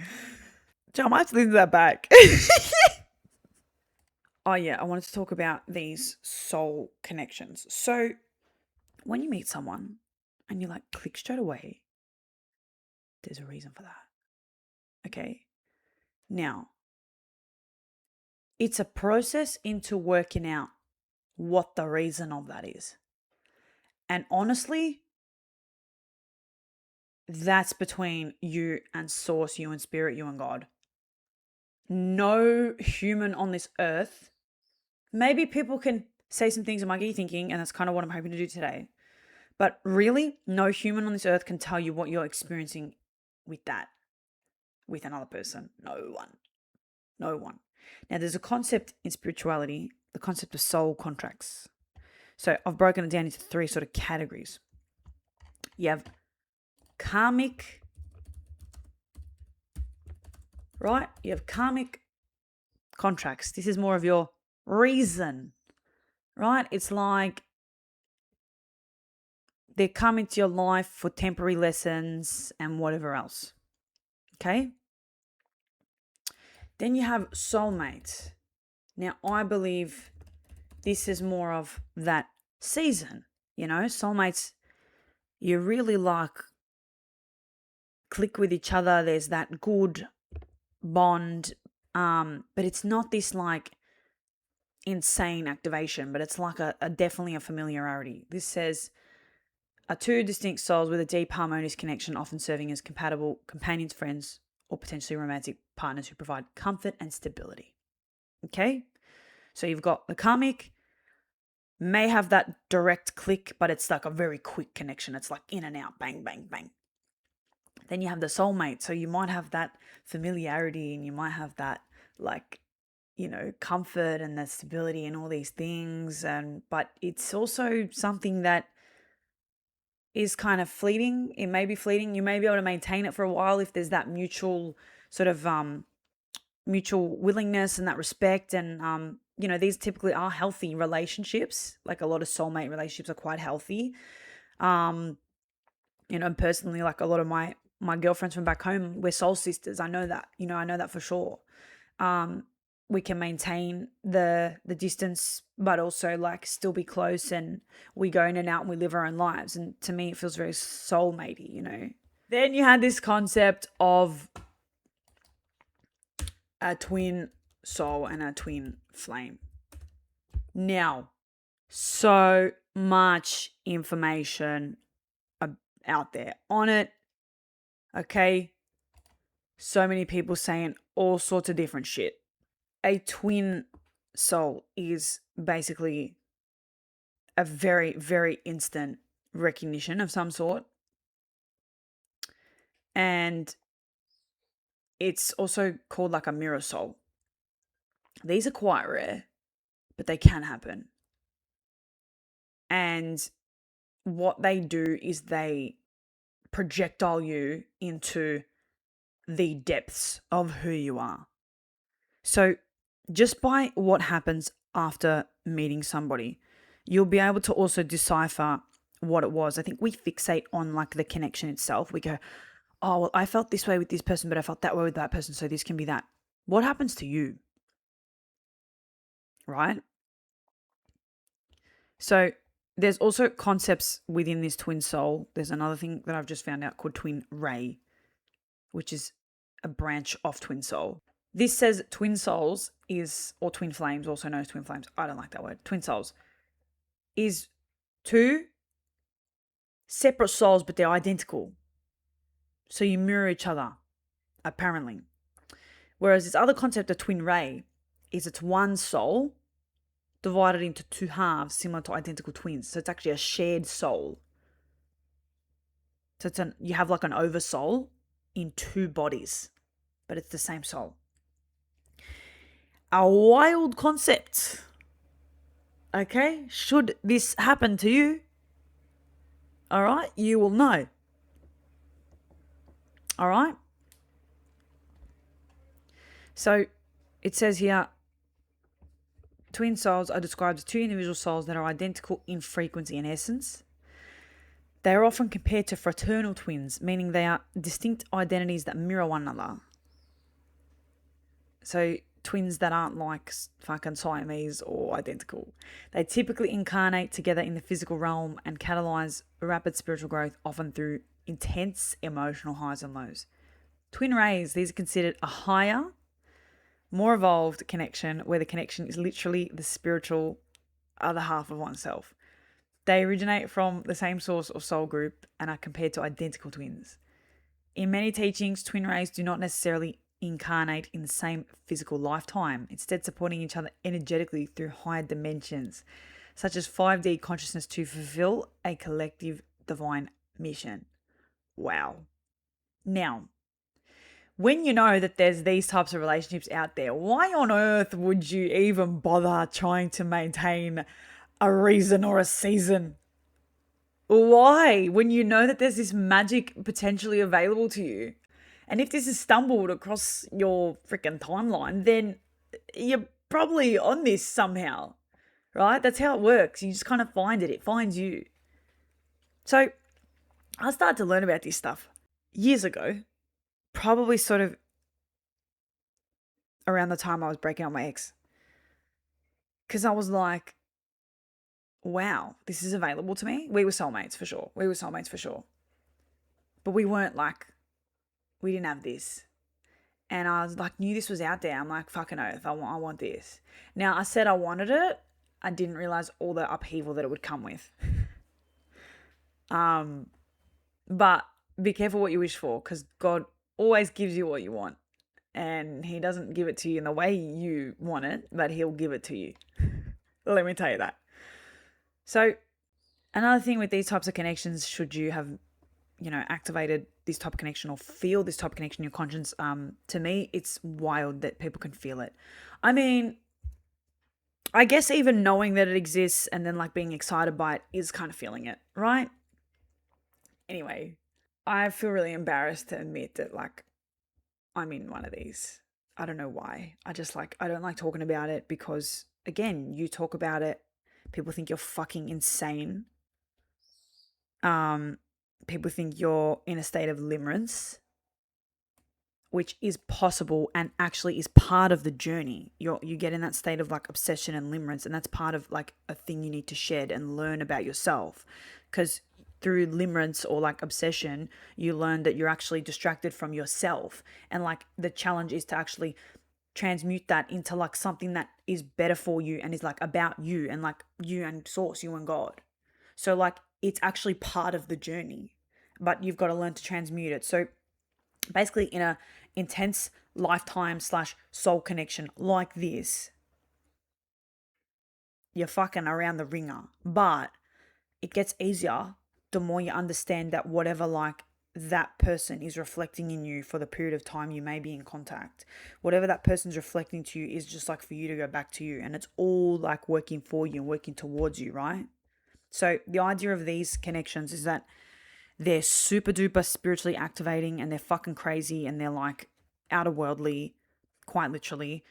So I might have to listen to that back. Oh, yeah. I wanted to talk about these soul connections. So when you meet someone and you like click straight away, there's a reason for that. Okay. Now, it's a process into working out what the reason of that is. And honestly, that's between you and source, you and spirit, you and God. No human on this earth, maybe people can say some things that might get you thinking, and that's kind of what I'm hoping to do today. But really, no human on this earth can tell you what you're experiencing with that, with another person. No one. No one. Now, there's a concept in spirituality, the concept of soul contracts. So I've broken it down into three sort of categories. You have karmic, right? You have karmic contracts. This is more of your reason, right? It's like they come into your life for temporary lessons and whatever else. Okay? Then you have soulmates. Now, I believe this is more of that season. You know, soulmates, you really like click with each other. There's that good bond. But it's not this like insane activation, but it's like a definitely a familiarity. This says are two distinct souls with a deep harmonious connection, often serving as compatible companions, friends, or potentially romantic partners who provide comfort and stability. Okay? So you've got the karmic, may have that direct click, but it's like a very quick connection. It's like in and out, bang, bang, bang. Then you have the soulmate. So you might have that familiarity and you might have that like, you know, comfort and the stability and all these things. But it's also something that is kind of fleeting. It may be fleeting. You may be able to maintain it for a while if there's that mutual sort of mutual willingness and that respect. And you know, these typically are healthy relationships. Like a lot of soulmate relationships are quite healthy. You know, personally, like a lot of my girlfriends from back home, we're soul sisters. I know that. You know, I know that for sure. We can maintain the distance, but also like still be close, and we go in and out and we live our own lives. And to me, it feels very soulmatey, you know. Then you had this concept of a twin soul and a twin flame. Now, so much information out there on it. Okay. So many people saying all sorts of different shit. A twin soul is basically a very, very instant recognition of some sort. And it's also called like a mirror soul. These are quite rare, but they can happen. And what they do is they projectile you into the depths of who you are. So just by what happens after meeting somebody, you'll be able to also decipher what it was. I think we fixate on like the connection itself. We go, oh, well, I felt this way with this person, but I felt that way with that person. So this can be that. What happens to you? Right? So there's also concepts within this twin soul. There's another thing that I've just found out called twin ray, which is a branch of twin soul. This says twin souls is, or twin flames, also known as twin flames. I don't like that word. Twin souls is two separate souls, but they're identical. So you mirror each other, apparently. Whereas this other concept of twin ray is it's one soul divided into two halves, similar to identical twins. So it's actually a shared soul. So you have like an oversoul in two bodies, but it's the same soul. A wild concept. Okay? Should this happen to you, all right, you will know. All right? So it says here, Twin souls are described as two individual souls that are identical in frequency and essence. They are often compared to fraternal twins, meaning they are distinct identities that mirror one another. So twins that aren't like fucking Siamese or identical. They typically incarnate together in the physical realm and catalyze rapid spiritual growth, often through intense emotional highs and lows. Twin rays, these are considered a higher, more evolved connection where the connection is literally the spiritual other half of oneself. They originate from the same source or soul group and are compared to identical twins. In many teachings, twin rays do not necessarily incarnate in the same physical lifetime, instead supporting each other energetically through higher dimensions, such as 5D consciousness to fulfill a collective divine mission. Wow. Now, when you know that there's these types of relationships out there, why on earth would you even bother trying to maintain a reason or a season? Why? When you know that there's this magic potentially available to you. And if this has stumbled across your freaking timeline, then you're probably on this somehow, right? That's how it works. You just kind of find it. It finds you. So I started to learn about this stuff years ago, probably sort of around the time I was breaking up with my ex. Because I was like, wow, this is available to me. We were soulmates for sure. But we weren't like, we didn't have this. And I was like, knew this was out there. I'm like, fucking oath, I want this. Now, I said I wanted it. I didn't realize all the upheaval that it would come with. But be careful what you wish for, because God always gives you what you want. And he doesn't give it to you in the way you want it, but he'll give it to you. Let me tell you that. So another thing with these types of connections, should you have, activated this type of connection or feel this type of connection in your conscience, to me, it's wild that people can feel it. I mean, I guess even knowing that it exists and then like being excited by it is kind of feeling it, right? Anyway, I feel really embarrassed to admit that like I'm in one of these. I don't know why. I don't like talking about it because, again, you talk about it, people think you're fucking insane. People think you're in a state of limerence, which is possible and actually is part of the journey. You get in that state of like obsession and limerence, and that's part of like a thing you need to shed and learn about yourself. Because through limerence or like obsession, you learn that you're actually distracted from yourself. And like the challenge is to actually transmute that into like something that is better for you and is like about you and like you and source, you and God. So like it's actually part of the journey, but you've got to learn to transmute it. So basically in a intense lifetime / soul connection like this, you're fucking around the ringer, but it gets easier the more you understand that whatever like that person is reflecting in you for the period of time you may be in contact, whatever that person's reflecting to you is just like for you to go back to you, and it's all like working for you and working towards you, right? So the idea of these connections is that they're super duper spiritually activating and they're fucking crazy and they're like outer worldly, quite literally.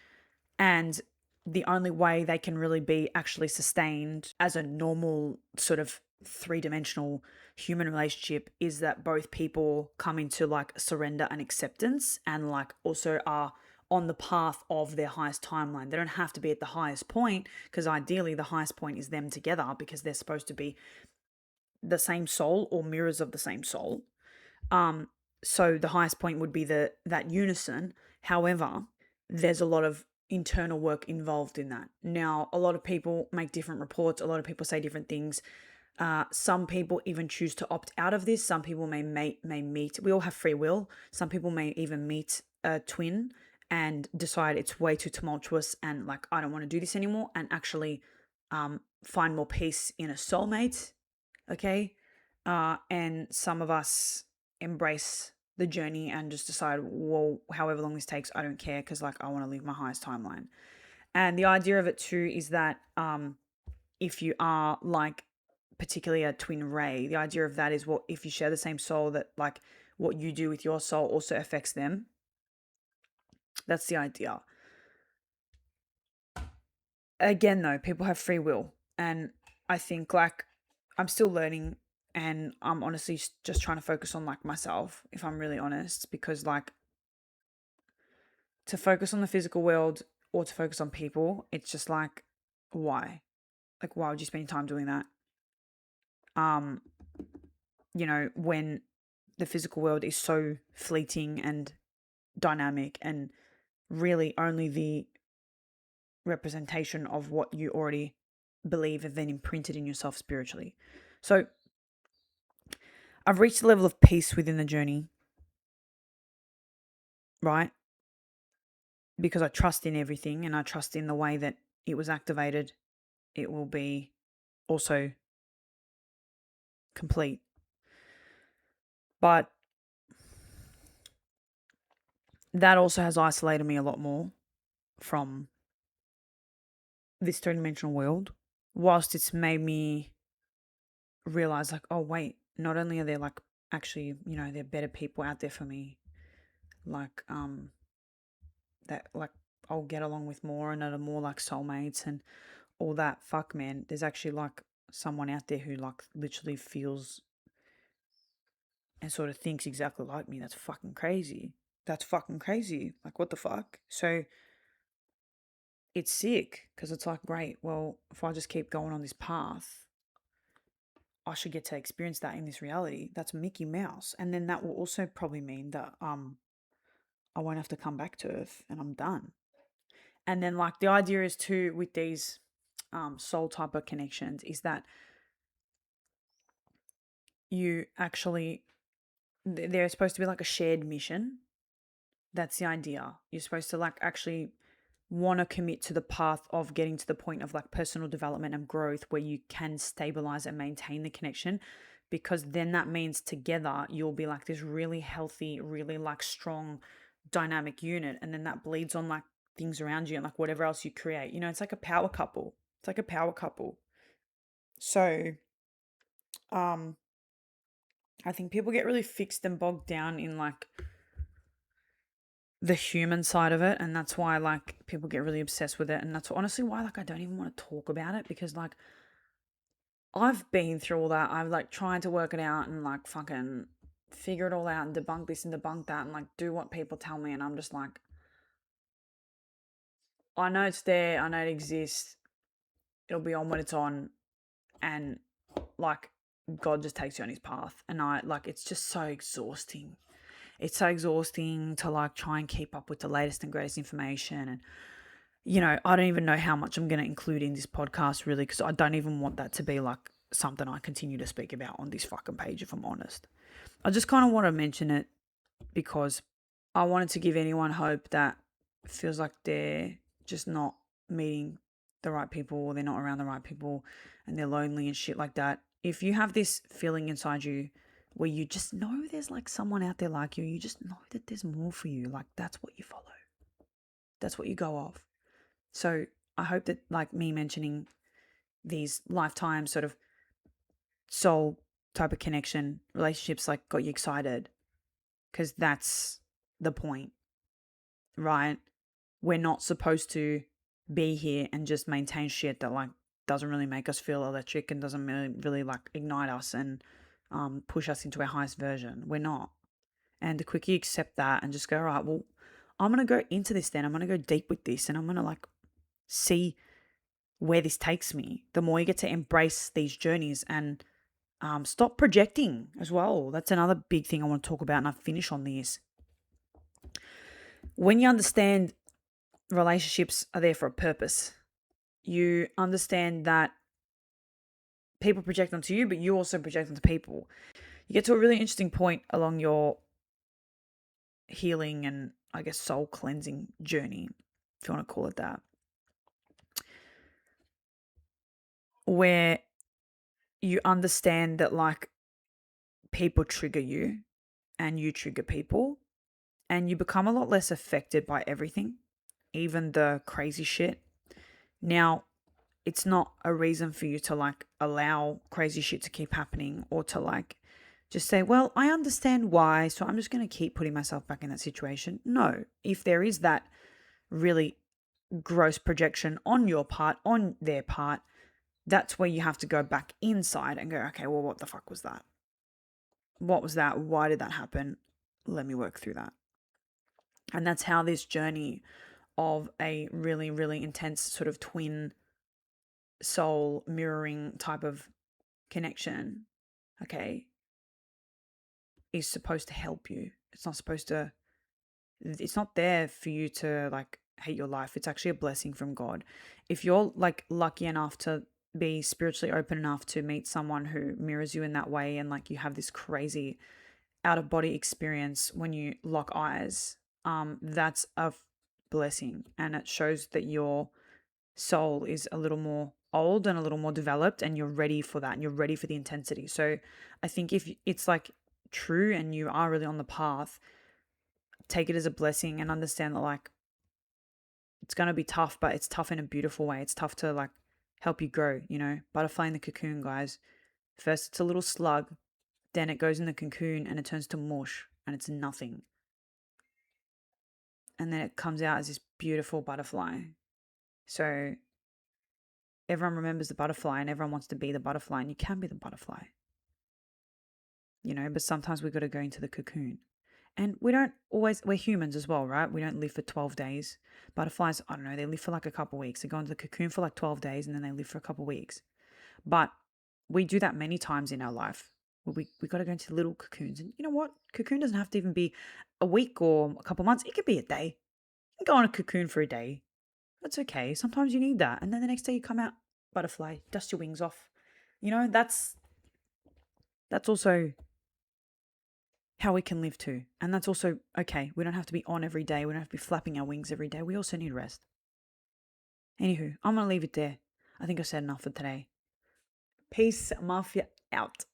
And the only way they can really be actually sustained as a normal sort of 3-dimensional human relationship is that both people come into like surrender and acceptance and like also are on the path of their highest timeline. They don't have to be at the highest point, because ideally the highest point is them together, because they're supposed to be the same soul or mirrors of the same soul. So the highest point would be that unison. However, there's a lot of internal work involved in that. Now, a lot of people make different reports. A lot of people say different things. Some people even choose to opt out of this. Some people may meet. We all have free will. Some people may even meet a twin and decide it's way too tumultuous and like, I don't want to do this anymore, and actually find more peace in a soulmate. Okay. And some of us embrace the journey and just decide, well, however long this takes, I don't care, because like I want to live my highest timeline. And the idea of it too is that if you are like particularly a twin ray, the idea of that is, what if you share the same soul, that like what you do with your soul also affects them. That's the idea. again, though, people have free will. And I think like I'm still learning, and I'm honestly just trying to focus on like myself, if I'm really honest, because like to focus on the physical world or to focus on people, it's just like, why? Like, why would you spend time doing that? Um, when the physical world is so fleeting and dynamic and really only the representation of what you already believe have been imprinted in yourself spiritually. So I've reached a level of peace within the journey, right? Because I trust in everything and I trust in the way that it was activated, it will be also complete. But that also has isolated me a lot more from this three-dimensional world, whilst it's made me realize like, oh wait, not only are there like actually, there are better people out there for me, like that like I'll get along with more and that are more like soulmates and all that. Fuck man, there's actually like someone out there who like literally feels and sort of thinks exactly like me. That's fucking crazy. That's fucking crazy. Like what the fuck? So it's sick because it's like, great, well, if I just keep going on this path, I should get to experience that in this reality. That's Mickey Mouse. And then that will also probably mean that I won't have to come back to Earth and I'm done. And then like the idea is too with these soul type of connections is that you actually they're supposed to be like a shared mission. That's the idea. You're supposed to like actually want to commit to the path of getting to the point of like personal development and growth where you can stabilize and maintain the connection, because then that means together you'll be like this really healthy, really like strong dynamic unit, and then that bleeds on like things around you and like whatever else you create. It's like a power couple. It's like a power couple. So um I think people get really fixed and bogged down in like the human side of it, and that's why like people get really obsessed with it, and that's honestly why like I don't even want to talk about it, because like I've been through all that. I've like tried to work it out and like fucking figure it all out and debunk this and debunk that and like do what people tell me, and I'm just like, I know it's there, I know it exists, it'll be on when it's on, and like God just takes you on his path, and I like it's just so exhausting. It's so exhausting to like try and keep up with the latest and greatest information. And I don't even know how much I'm going to include in this podcast, really, because I don't even want that to be like something I continue to speak about on this fucking page, if I'm honest. I just kind of want to mention it because I wanted to give anyone hope that feels like they're just not meeting the right people, or they're not around the right people, and they're lonely and shit like that. If you have this feeling inside you where you just know there's like someone out there like you just know that there's more for you, like that's what you follow. That's what you go off. So I hope that like me mentioning these lifetime sort of soul type of connection relationships like got you excited, because that's the point, right? We're not supposed to be here and just maintain shit that like doesn't really make us feel electric and doesn't really like ignite us and push us into our highest version. We're not. And the quicker you accept that and just go, all right, well, I'm going to go into this then. I'm going to go deep with this and I'm going to like see where this takes me. The more you get to embrace these journeys and stop projecting as well. That's another big thing I want to talk about, and I finish on this. When you understand relationships are there for a purpose, you understand that people project onto you, but you also project onto people. You get to a really interesting point along your healing and I guess soul cleansing journey, if you want to call it that, where you understand that like people trigger you and you trigger people, and you become a lot less affected by everything, even the crazy shit. Now, it's not a reason for you to like allow crazy shit to keep happening, or to like just say, well, I understand why, so I'm just going to keep putting myself back in that situation. No, if there is that really gross projection on your part, on their part, that's where you have to go back inside and go, okay, well, what the fuck was that? What was that? Why did that happen? Let me work through that. And that's how this journey of a really, really intense sort of twin soul mirroring type of connection, okay, is supposed to help you. It's not there for you to like hate your life. It's actually a blessing from God. If you're like lucky enough to be spiritually open enough to meet someone who mirrors you in that way, and like you have this crazy out of body experience when you lock eyes, that's a blessing, and it shows that your soul is a little more old and a little more developed, and you're ready for that and you're ready for the intensity. So I think if it's like true and you are really on the path, take it as a blessing and understand that like it's going to be tough, but it's tough in a beautiful way. It's tough to like help you grow, butterfly in the cocoon, guys. First it's a little slug, then it goes in the cocoon and it turns to mush and it's nothing, and then it comes out as this beautiful butterfly. So everyone remembers the butterfly and everyone wants to be the butterfly, and you can be the butterfly, but sometimes we got to go into the cocoon. And we're humans as well, right? We don't live for 12 days. Butterflies, I don't know, they live for like a couple weeks. They go into the cocoon for like 12 days and then they live for a couple weeks. But we do that many times in our life. We got to go into little cocoons. And you know what? Cocoon doesn't have to even be a week or a couple months. It could be a day. You can go on a cocoon for a day. That's okay. Sometimes you need that. And then the next day you come out, butterfly, dust your wings off. That's also how we can live too. And that's also okay. We don't have to be on every day. We don't have to be flapping our wings every day. We also need rest. Anywho, I'm going to leave it there. I think I've said enough for today. Peace, Mafia out.